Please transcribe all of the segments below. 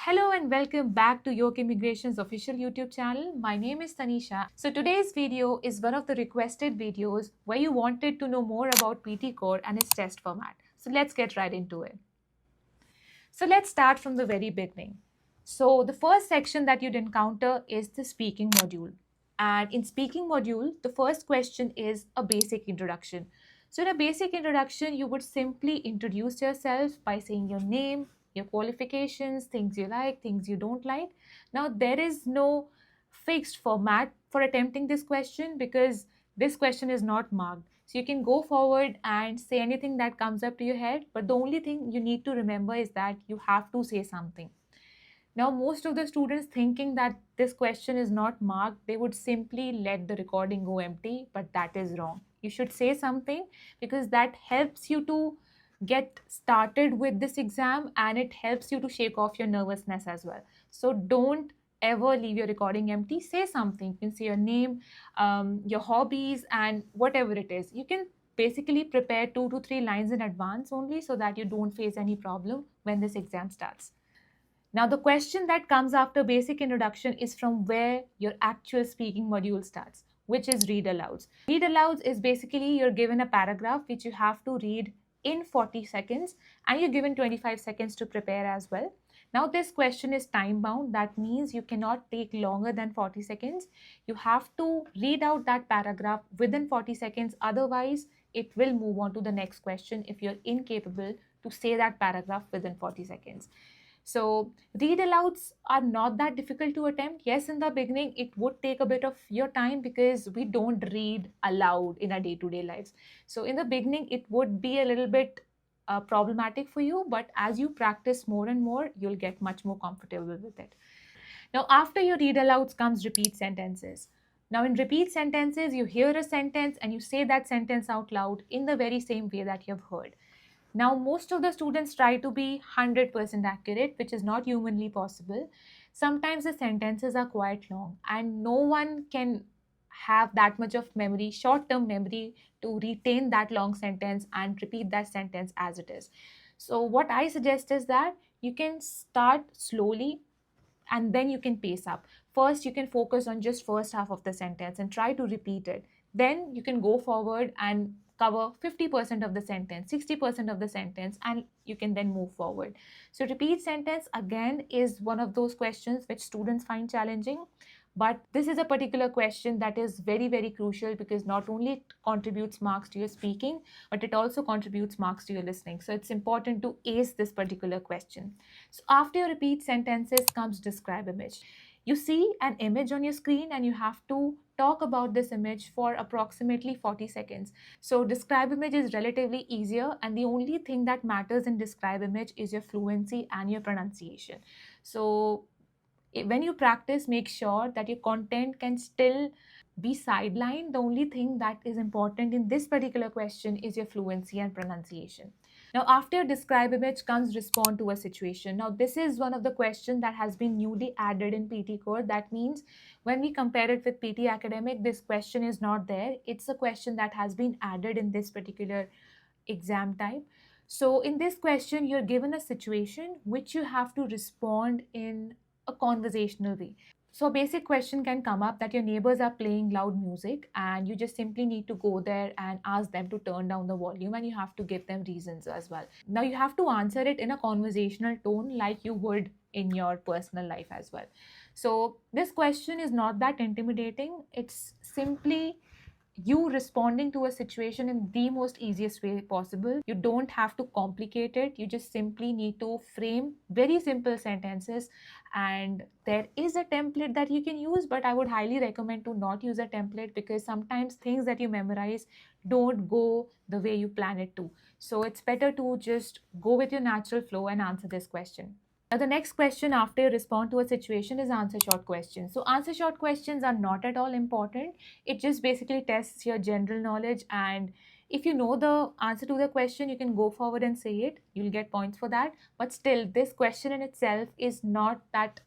Hello and welcome back to Yoke Immigration's official YouTube channel. My name is Tanisha. So today's video is one of the requested videos where you wanted to know more about PTE Core and its test format. So let's get right into it. So let's start from the very beginning. So the first section that you'd encounter is the speaking module. And in speaking module, the first question is a basic introduction. So in a basic introduction, you would simply introduce yourself by saying your name, your qualifications, things you like, things you don't like. Now, there is no fixed format for attempting this question because this question is not marked. So you can go forward and say anything that comes up to your head, but the only thing you need to remember is that you have to say something. Now, most of the students thinking that this question is not marked, they would simply let the recording go empty, but that is wrong. You should say something because that helps you to get started with this exam and it helps you to shake off your nervousness as well. So don't ever leave your recording empty. Say something. You can say your name, your hobbies, and whatever it is. You can basically prepare 2 to 3 lines in advance only so that you don't face any problem when this exam starts. Now, the question that comes after basic introduction is from where your actual speaking module starts, which is read alouds. Read alouds is basically you're given a paragraph which you have to read in 40 seconds and you're given 25 seconds to prepare as well. Now, this question is time bound. That means you cannot take longer than 40 seconds. You have to read out that paragraph within 40 seconds. Otherwise, it will move on to the next question if you're incapable to say that paragraph within 40 seconds. So read alouds are not that difficult to attempt. Yes, in the beginning, it would take a bit of your time because we don't read aloud in our day-to-day lives. So in the beginning, it would be a little bit problematic for you, but as you practice more and more, you'll get much more comfortable with it. Now, after your read alouds comes repeat sentences. Now, in repeat sentences, you hear a sentence and you say that sentence out loud in the very same way that you've heard. Now, most of the students try to be 100% accurate, which is not humanly possible. Sometimes the sentences are quite long and no one can have that much of memory, short-term memory, to retain that long sentence and repeat that sentence as it is. So what I suggest is that you can start slowly and then you can pace up. First, you can focus on just first half of the sentence and try to repeat it. Then you can go forward and cover 50% of the sentence, 60% of the sentence, and you can then move forward. So repeat sentence again is one of those questions which students find challenging. But this is a particular question that is very, very crucial because not only it contributes marks to your speaking, but it also contributes marks to your listening. So it's important to ace this particular question. So after your repeat sentences comes describe image. You see an image on your screen and you have to talk about this image for approximately 40 seconds. So describe image is relatively easier and the only thing that matters in describe image is your fluency and your pronunciation. So when you practice, make sure that your content can still be sidelined. The only thing that is important in this particular question is your fluency and pronunciation. Now, after describe image comes respond to a situation. Now, this is one of the questions that has been newly added in PTE Core. That means when we compare it with PTE Academic, this question is not there. It's a question that has been added in this particular exam type. So in this question, you're given a situation which you have to respond in a conversational way. So a basic question can come up that your neighbors are playing loud music and you just simply need to go there and ask them to turn down the volume and you have to give them reasons as well. Now you have to answer it in a conversational tone like you would in your personal life as well. So this question is not that intimidating. It's simply you responding to a situation in the most easiest way possible. You don't have to complicate it. You just simply need to frame very simple sentences. And there is a template that you can use, but I would highly recommend to not use a template because sometimes things that you memorize don't go the way you plan it to. So it's better to just go with your natural flow and answer this question. Now, the next question after you respond to a situation is answer short questions. So answer short questions are not at all important. It just basically tests your general knowledge. And if you know the answer to the question, you can go forward and say it. You'll get points for that. But still, this question in itself is not that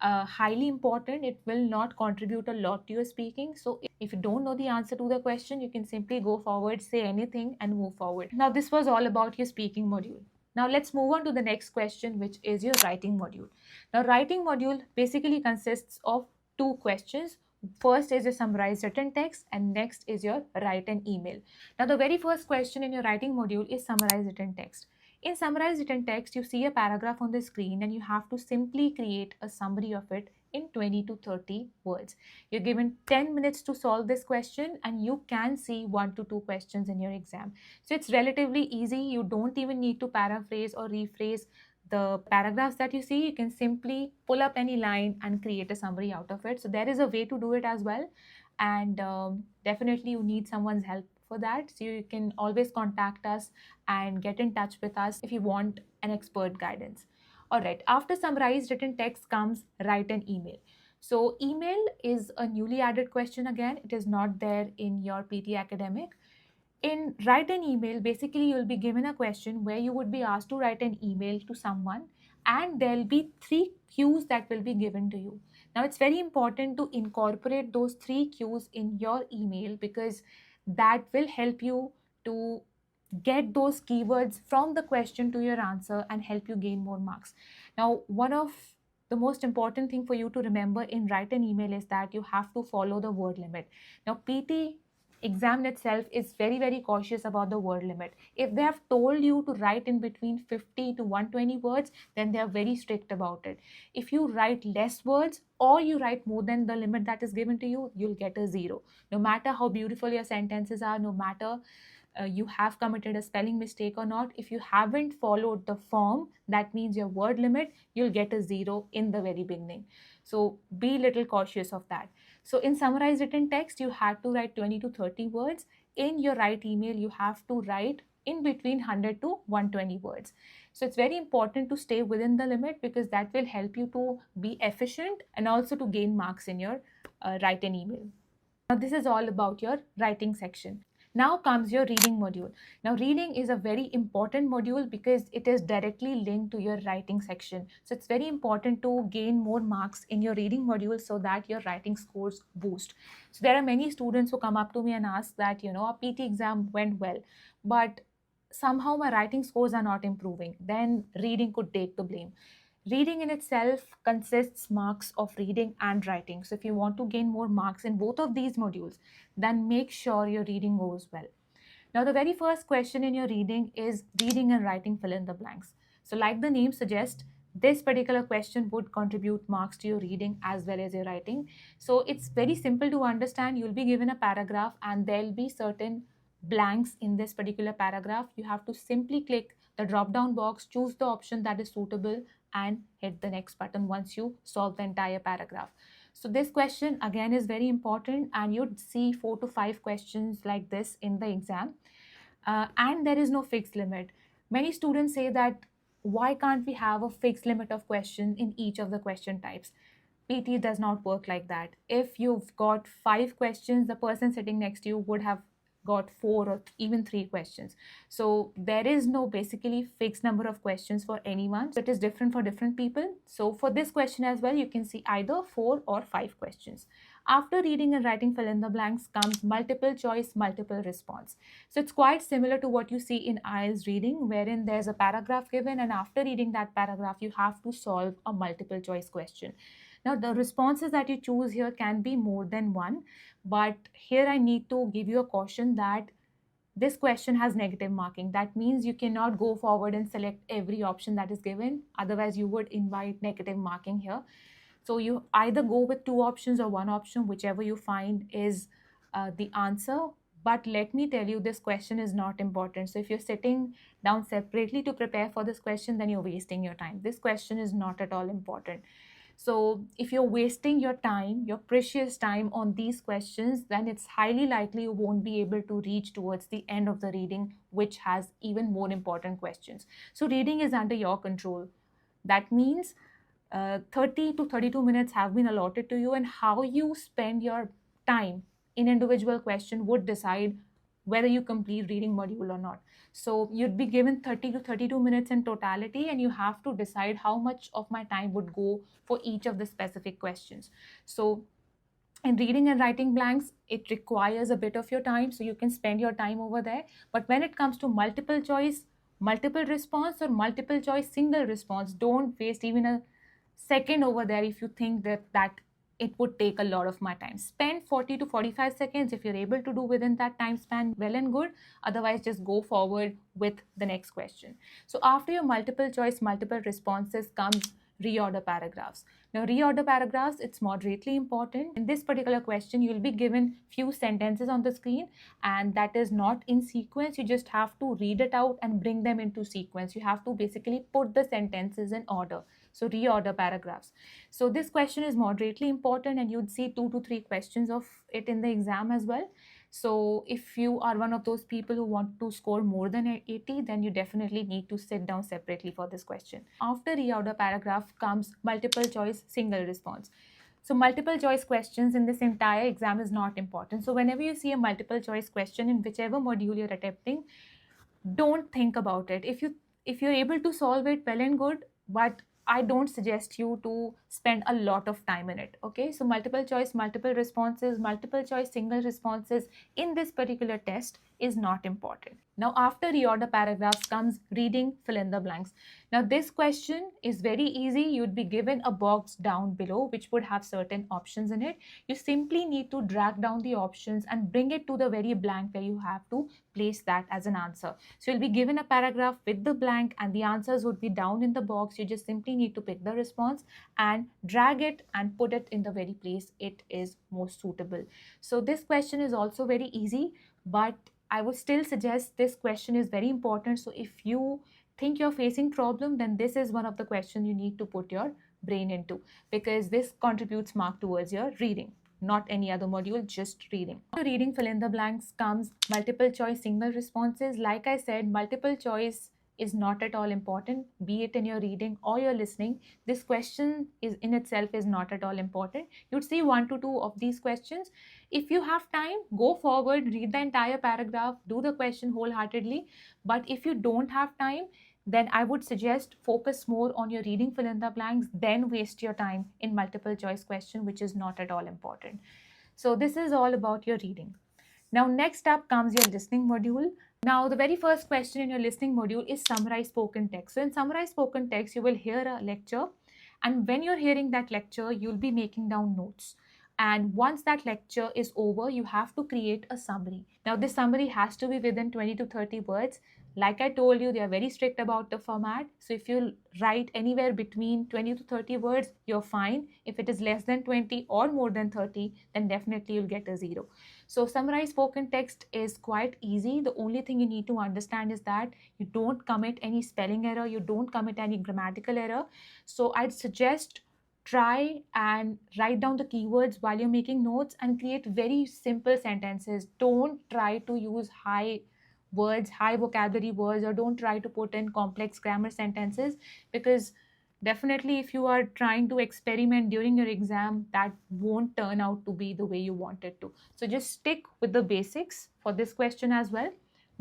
highly important. It will not contribute a lot to your speaking. So if you don't know the answer to the question, you can simply go forward, say anything and move forward. Now, this was all about your speaking module. Now let's move on to the next question, which is your writing module. Now writing module basically consists of two questions. First is your summarized written text and next is your write an email. Now the very first question in your writing module is summarized written text. In summarized written text, you see a paragraph on the screen and you have to simply create a summary of it in 20 to 30 words. You're given 10 minutes to solve this question and you can see 1 to 2 questions in your exam. So it's relatively easy. You don't even need to paraphrase or rephrase the paragraphs that you see. You can simply pull up any line and create a summary out of it. So there is a way to do it as well. And definitely you need someone's help for that. So you can always contact us and get in touch with us if you want an expert guidance. All right, after summarized written text comes write an email. So email is a newly added question again. It is not there in your PT academic. In write an email, basically you'll be given a question where you would be asked to write an email to someone and there'll be three cues that will be given to you. Now it's very important to incorporate those three cues in your email because that will help you to get those keywords from the question to your answer and help you gain more marks. Now, one of the most important thing for you to remember in write an email is that you have to follow the word limit. Now, PT exam itself is very cautious about the word limit. If they have told you to write in between 50 to 120 words, then they are very strict about it. If you write less words or you write more than the limit that is given to you, you'll get a 0. No matter how beautiful your sentences are, no matter you have committed a spelling mistake or not, if you haven't followed the form, that means your word limit, you'll get a 0 in the very beginning. So be little cautious of that. So in summarized written text, you had to write 20 to 30 words. In your write email, you have to write in between 100 to 120 words. So it's very important to stay within the limit because that will help you to be efficient and also to gain marks in your write an email. Now this is all about your writing section. Now comes your reading module. Now reading is a very important module because it is directly linked to your writing section. So it's very important to gain more marks in your reading module so that your writing scores boost. So there are many students who come up to me and ask that, our PT exam went well, but somehow my writing scores are not improving. Then reading could take the blame. Reading in itself consists marks of reading and writing. So if you want to gain more marks in both of these modules, then make sure your reading goes well. Now, the very first question in your reading is reading and writing fill in the blanks. So like the name suggests, this particular question would contribute marks to your reading as well as your writing. So it's very simple to understand. You'll be given a paragraph and there'll be certain blanks in this particular paragraph. You have to simply click the drop down box, choose the option that is suitable and hit the next button once you solve the entire paragraph. So this question again is very important and you'd see 4 to 5 questions like this in the exam. And there is no fixed limit. Many students say that why can't we have a fixed limit of questions in each of the question types? PT does not work like that. If you've got 5 questions, the person sitting next to you would have got 4 or even 3 questions. So there is no basically fixed number of questions for anyone. So it is different for different people. So for this question as well, you can see either 4 or 5 questions. After reading and writing fill in the blanks comes multiple choice, multiple response. So it's quite similar to what you see in IELTS reading, wherein there's a paragraph given and after reading that paragraph, you have to solve a multiple choice question. Now, the responses that you choose here can be more than one, but here I need to give you a caution that this question has negative marking. That means you cannot go forward and select every option that is given. Otherwise, you would invite negative marking here. So you either go with 2 options or 1 option, whichever you find is the answer. But let me tell you, this question is not important. So if you're sitting down separately to prepare for this question, then you're wasting your time. This question is not at all important. So if you're wasting your time, your precious time on these questions, then it's highly likely you won't be able to reach towards the end of the reading, which has even more important questions. So reading is under your control. That means 30 to 32 minutes have been allotted to you, and how you spend your time in individual question would decide whether you complete reading module or not. So you'd be given 30 to 32 minutes in totality and you have to decide how much of my time would go for each of the specific questions. So in reading and writing blanks, it requires a bit of your time, so you can spend your time over there. But when it comes to multiple choice, multiple response or multiple choice single response. Don't waste even a second over there if you think that it would take a lot of my time. Spend 40 to 45 seconds if you're able to do within that time span, well and good. Otherwise, just go forward with the next question. So after your multiple choice multiple responses comes reorder paragraphs. Now reorder paragraphs, it's moderately important. In this particular question, you'll be given few sentences on the screen, and that is not in sequence. You just have to read it out and bring them into sequence. You have to basically put the sentences in order. So reorder paragraphs. So this question is moderately important, and you'd see 2 to 3 questions of it in the exam as well. So if you are one of those people who want to score more than 80, then you definitely need to sit down separately for this question. After reorder paragraph comes multiple choice single response. So multiple choice questions in this entire exam is not important. So whenever you see a multiple choice question in whichever module you're attempting, don't think about it. If you're able to solve it, well and good, but I don't suggest you to spend a lot of time in it. Okay, so multiple choice multiple responses, multiple choice single responses in this particular test is not important. Now after reorder paragraphs comes reading fill in the blanks. Now this question is very easy. You'd be given a box down below which would have certain options in it. You simply need to drag down the options and bring it to the very blank where you have to place that as an answer. So you'll be given a paragraph with the blank and the answers would be down in the box. You just simply need to pick the response and drag it and put it in the very place it is most suitable. So this question is also very easy, but I would still suggest this question is very important. So if you think you're facing problem, then this is one of the questions you need to put your brain into, because this contributes mark towards your reading, not any other module, just reading. After reading fill in the blanks comes multiple choice single responses. Like I said, multiple choice is not at all important, be it in your reading or your listening. This question is in itself is not at all important. You'd see 1 to 2 of these questions. If you have time, go forward, read the entire paragraph, do the question wholeheartedly. But if you don't have time, then I would suggest focus more on your reading fill in the blanks, then waste your time in multiple choice question, which is not at all important. So this is all about your reading. Now next up comes your listening module. Now the very first question in your listening module is summarize spoken text. So in summarize spoken text, you will hear a lecture, and when you're hearing that lecture, you'll be making down notes. And once that lecture is over, you have to create a summary. Now this summary has to be within 20 to 30 words. Like I told you, they are very strict about the format. So if you write anywhere between 20 to 30 words, you're fine. If it is less than 20 or more than 30, then definitely you'll get a 0. So summarize spoken text is quite easy. The only thing you need to understand is that you don't commit any spelling error, you don't commit any grammatical error. So I'd suggest try and write down the keywords while you're making notes and create very simple sentences. Don't try to use high words, high vocabulary words, or don't try to put in complex grammar sentences, because definitely if you are trying to experiment during your exam, that won't turn out to be the way you want it to. So just stick with the basics for this question as well.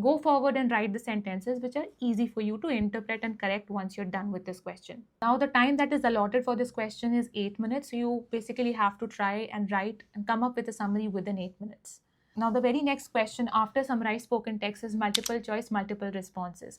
Go forward and write the sentences which are easy for you to interpret and correct once you're done with this question. Now the time that is allotted for this question is 8 minutes. So you basically have to try and write and come up with a summary within 8 minutes. Now the very next question after summarize spoken text is multiple choice, multiple responses.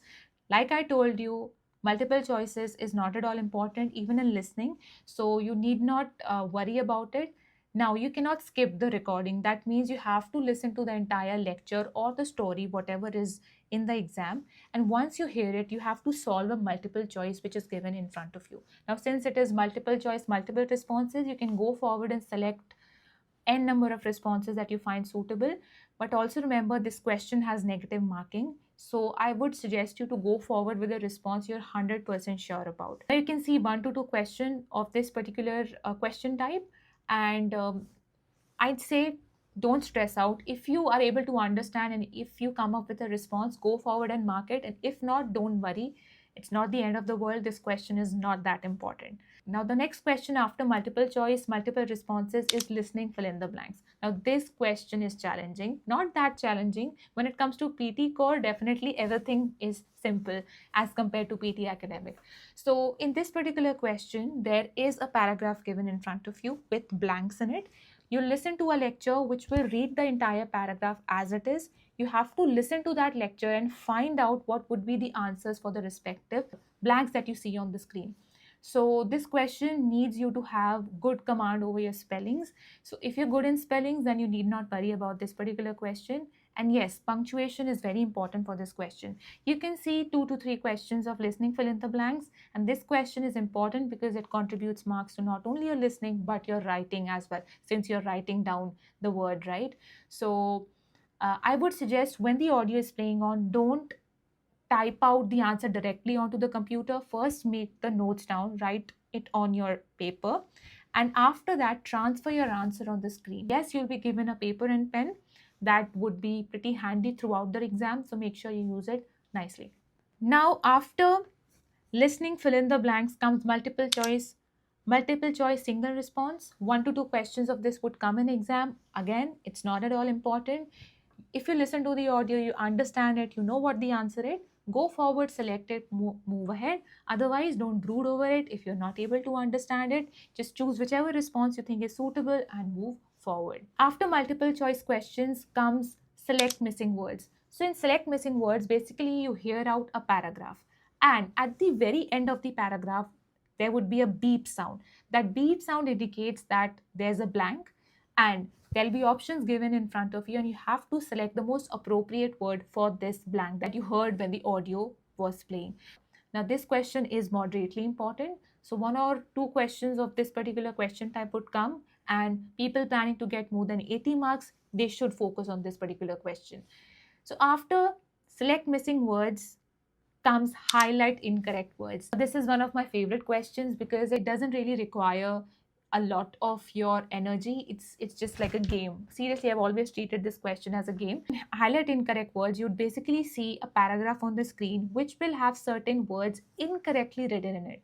Like I told you, multiple choices is not at all important even in listening. So you need not worry about it. Now you cannot skip the recording. That means you have to listen to the entire lecture or the story, whatever is in the exam. And once you hear it, you have to solve a multiple choice which is given in front of you. Now since it is multiple choice, multiple responses, you can go forward and select n number of responses that you find suitable. But also remember, this question has negative marking. So I would suggest you to go forward with a response you're 100% sure about. Now you can see 1 to 2 question of this particular question type. And I'd say don't stress out. If you are able to understand and if you come up with a response, go forward and mark it. And if not, don't worry. It's not the end of the world. This question is not that important. Now, the next question after multiple choice, multiple responses is listening fill in the blanks. Now, this question is challenging, not that challenging. When it comes to PT Core, definitely everything is simple as compared to PT Academic. So, in this particular question, there is a paragraph given in front of you with blanks in it. You listen to a lecture which will read the entire paragraph as it is. You have to listen to that lecture and find out what would be the answers for the respective blanks that you see on the screen. So this question needs you to have good command over your spellings. So if you're good in spellings, then you need not worry about this particular question. And yes, punctuation is very important for this question. You can see 2 to 3 questions of listening fill in the blanks, and this question is important because it contributes marks to not only your listening but your writing as well, since you're writing down the word, right? So I would suggest when the audio is playing on, don't type out the answer directly onto the computer. First, make the notes down, write it on your paper, and after that, transfer your answer on the screen. Yes, you'll be given a paper and pen. That would be pretty handy throughout the exam, so make sure you use it nicely. Now, after listening fill in the blanks comes multiple choice. Multiple choice single response. 1 to 2 questions of this would come in exam. Again, it's not at all important. If you listen to the audio, you understand it, you know what the answer is, go forward, select it, move ahead. Otherwise, don't brood over it. If you're not able to understand it, just choose whichever response you think is suitable and move forward. After multiple choice questions comes select missing words. So in select missing words, basically you hear out a paragraph, and at the very end of the paragraph, there would be a beep sound. That beep sound indicates that there's a blank, and there'll be options given in front of you, and you have to select the most appropriate word for this blank that you heard when the audio was playing. Now, this question is moderately important. So 1 or 2 questions of this particular question type would come, and people planning to get more than 80 marks, they should focus on this particular question. So after select missing words comes highlight incorrect words. This is one of my favorite questions because it doesn't really require a lot of your energy. It's just like a game. Seriously, I've always treated this question as a game. Highlight incorrect words, you'd basically see a paragraph on the screen which will have certain words incorrectly written in it.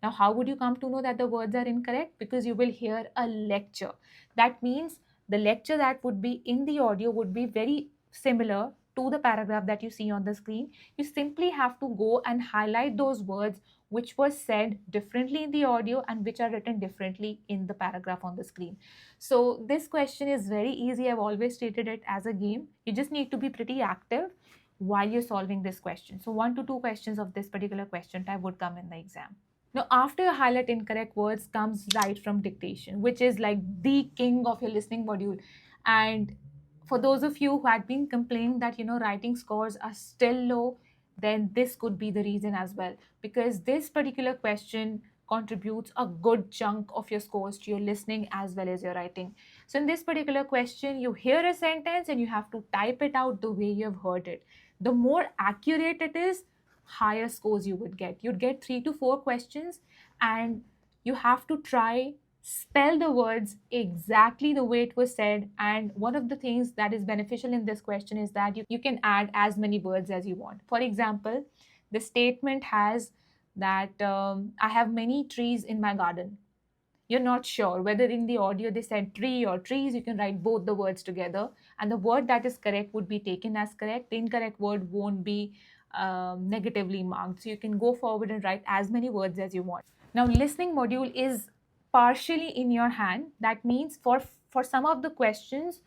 Now, how would you come to know that the words are incorrect? Because you will hear a lecture. That means the lecture that would be in the audio would be very similar to the paragraph that you see on the screen. You simply have to go and highlight those words which were said differently in the audio and which are written differently in the paragraph on the screen. So this question is very easy. I've always treated it as a game. You just need to be pretty active while you're solving this question. So 1 to 2 questions of this particular question type would come in the exam. Now, after you highlight incorrect words comes right from dictation, which is like the king of your listening module. And for those of you who had been complaining that, writing scores are still low, then this could be the reason as well. Because this particular question contributes a good chunk of your scores to your listening as well as your writing. So in this particular question, you hear a sentence and you have to type it out the way you have heard it. The more accurate it is, higher scores you would get. You'd get 3 to 4 questions, and you have to try spell the words exactly the way it was said. And one of the things that is beneficial in this question is that you can add as many words as you want. For example, the statement has that I have many trees in my garden. You're not sure whether in the audio they said tree or trees. You can write both the words together, and the word that is correct would be taken as correct. The incorrect word won't be negatively marked. So you can go forward and write as many words as you want. Now, listening module is partially in your hand. That means for some of the questions,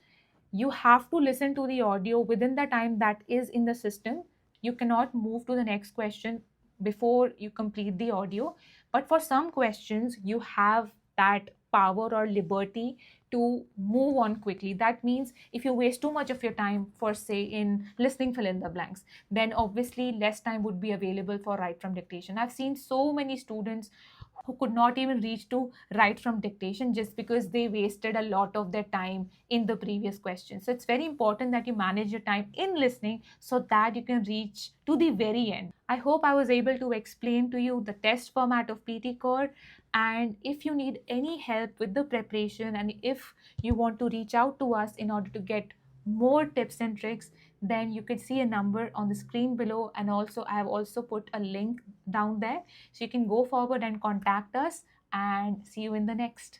you have to listen to the audio within the time that is in the system. You cannot move to the next question before you complete the audio. But for some questions, you have that power or liberty to move on quickly. That means if you waste too much of your time for, say, in listening fill in the blanks, then obviously less time would be available for write from dictation. I've seen so many students who could not even reach to write from dictation just because they wasted a lot of their time in the previous question. So it's very important that you manage your time in listening so that you can reach to the very end. I hope I was able to explain to you the test format of PTE Core. And if you need any help with the preparation, and if you want to reach out to us in order to get more tips and tricks, then you could see a number on the screen below, and also I have also put a link down there, so you can go forward and contact us. And see you in the next.